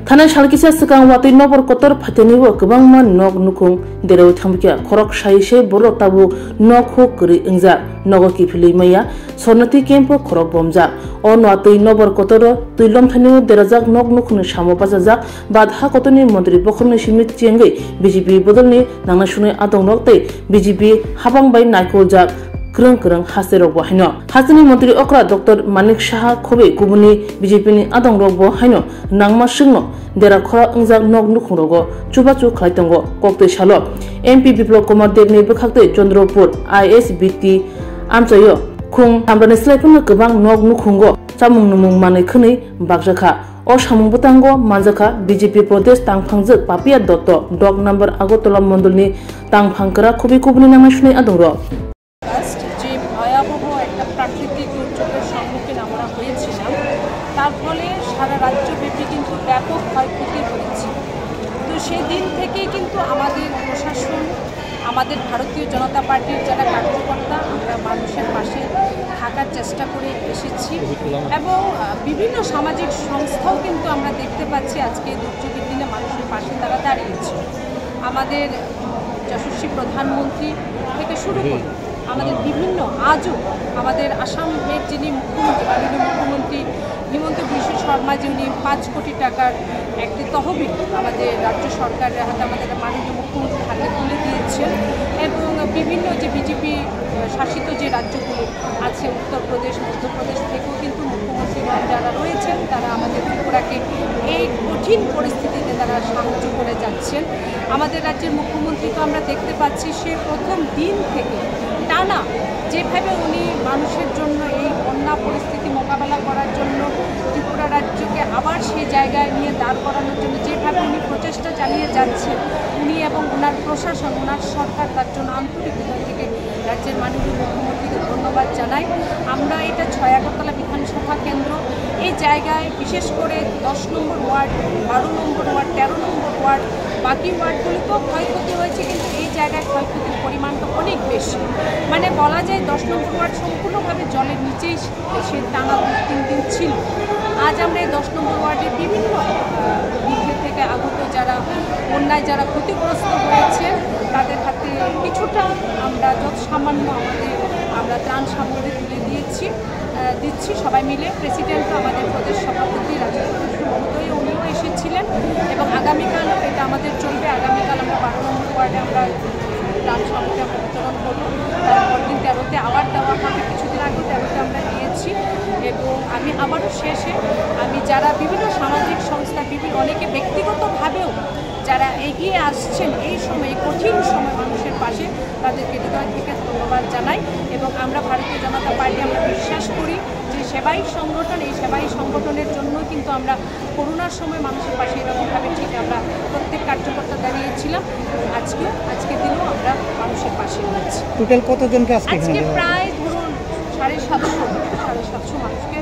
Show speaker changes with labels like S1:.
S1: थानाय सालकिसा सिगां वातै नबर कतर फातेनिबो गोबांमा नग नुखुं देराव थांबिया खरक साइसे बरो ताबु नग हो करि इंजा नगो किफिलै मैया सरनति केम्प खरक बमजा अ नवातै नबर कतर तुइलम थानिउ देराजाक नग नुखुं सामो बाजाजाक बादहा कतनि मन्त्रि बखरनि सिमित चेंगै बीजेपी बदलनि नांना सुनै आदं नगतै बीजेपी हाबां बाय नायखौजाक kreng kreng haste rok bo haino hasini mantri okra dr manik saha khobe kubuni bjp ni adong rok bo haino nangma singno dera khora ungjak nog nukhung rogo chubachu khlaitango kokte salo mp biplop kumar dev ni bkhakte chandropur isbt amchayo khung amrani slaipun gobang nog nukhungo chamung numung manai khni bakjakha o samung butango manjaka bjp protest tangphangjak papia dotto dog number agotola mondolni tangphangkra khobi kubuni nangma sunai adong ro
S2: প্রাকৃতিক দুর্যোগের সম্মুখীন আমরা হয়েছিলাম তার ফলে সারা রাজ্যব্যাপী কিন্তু ব্যাপক ক্ষয়ক্ষতি হয়েছে। তো সেই দিন থেকেই কিন্তু আমাদের প্রশাসন আমাদের ভারতীয় জনতা পার্টির যারা কার্যকর্তা আমরা মানুষের পাশে থাকার চেষ্টা করে এসেছি এবং বিভিন্ন সামাজিক সংস্থাও কিন্তু আমরা দেখতে পাচ্ছি আজকে দুর্যোগের দিনে মানুষের পাশে তারা দাঁড়িয়েছে। আমাদের যশস্বী প্রধানমন্ত্রী থেকে শুরু করে আমাদের বিভিন্ন আজও আমাদের আসামের যিনি মুখ্যমন্ত্রী মাননীয় মুখ্যমন্ত্রী হিমন্ত বিশ্ব শর্মা যিনি 5 কোটি টাকার একটি তহবিল আমাদের রাজ্য সরকারের হাতে আমাদের মাননীয় মুখ্যমন্ত্রী হাতে তুলে দিয়েছেন এবং বিভিন্ন যে বিজেপি শাসিত যে রাজ্যগুলো আছে উত্তরপ্রদেশ মধ্যপ্রদেশ থেকেও কিন্তু মুখ্যমন্ত্রী যারা রয়েছেন তারা আমাদের ত্রিপুরাকে এই কঠিন পরিস্থিতিতে তারা সাহায্য করে যাচ্ছেন। আমাদের রাজ্যের মুখ্যমন্ত্রী তো আমরা দেখতে পাচ্ছি সে প্রথম দিন থেকে টানা যেভাবে উনি মানুষের জন্য এই বন্যা পরিস্থিতি মোকাবেলা করার জন্য ত্রিপুরা রাজ্যকে আবার সেই জায়গায় নিয়ে দাঁড় করানোর জন্য যেভাবে উনি প্রচেষ্টা চালিয়ে যাচ্ছেন উনি এবং ওনার প্রশাসন ওনার সরকার তার জন্য আন্তরিক হৃদয় থেকে রাজ্যের মাননীয় মুখ্যমন্ত্রীকে ধন্যবাদ জানাই। আমরা এটা 6 আগরতলা বিধানসভা কেন্দ্র এই জায়গায় বিশেষ করে 10 নম্বর ওয়ার্ড 12 নম্বর ওয়ার্ড 13 নম্বর ওয়ার্ড বাকি ওয়ার্ডগুলিতেও ক্ষয়ক্ষতি হয়েছে কিন্তু এই জায়গায় ক্ষয়ক্ষতির পরিমাণটা অনেক বেশি মানে বলা যায় 10 নম্বর ওয়ার্ড সম্পূর্ণভাবে জলের নিচেই সে টানা 2-3 দিন ছিল। আজ আমরা এই 10 নম্বর ওয়ার্ডের বিভিন্ন দিক থেকে আগত যারা বন্যায় যারা ক্ষতিগ্রস্ত হয়েছে তাদের হাতে কিছুটা আমরা যত সামান্য আমরা ত্রাণ সামগ্রী তুলে দিচ্ছি সবাই মিলে। প্রেসিডেন্টও আমাদের প্রদেশ সভাপতি রাজনীতি মহোদয় উনিও এসেছিলেন এবং আগামীকাল এটা আমাদের চলবে। আগামীকাল আমরা 12 নম্বর ওয়ার্ডে আমরা ত্রাণ সামগ্রী আমরা বিতরণ করবো। তারপর দিন 13তে আবার দেওয়া হবে, কিছুদিন আগে 13তে আমরা দিয়েছি এবং আমি আবারও শেষে আমি যারা বিভিন্ন সামাজিক সংস্থা অনেকে ব্যক্তিগতভাবেও যারা এগিয়ে আসছেন এই সময় কঠিন সময় মানুষের পাশে তাদেরকে হৃদয় থেকে ধন্যবাদ জানাই এবং আমরা ভারতীয় জনতা পার্টি আমরা বিশ্বাস করি যে সেবাই সংগঠন এই সেবাই সংগঠনের জন্য কিন্তু আমরা করোনার সময় মানুষের পাশে এরকমভাবে ঠিক আমরা প্রত্যেক কার্যকর্তা দাঁড়িয়েছিলাম আজকে দিনেও আমরা মানুষের পাশে রয়েছি।
S3: টোটাল কতজনকে আজকে
S2: প্রায় ধরুন 750 মানুষকে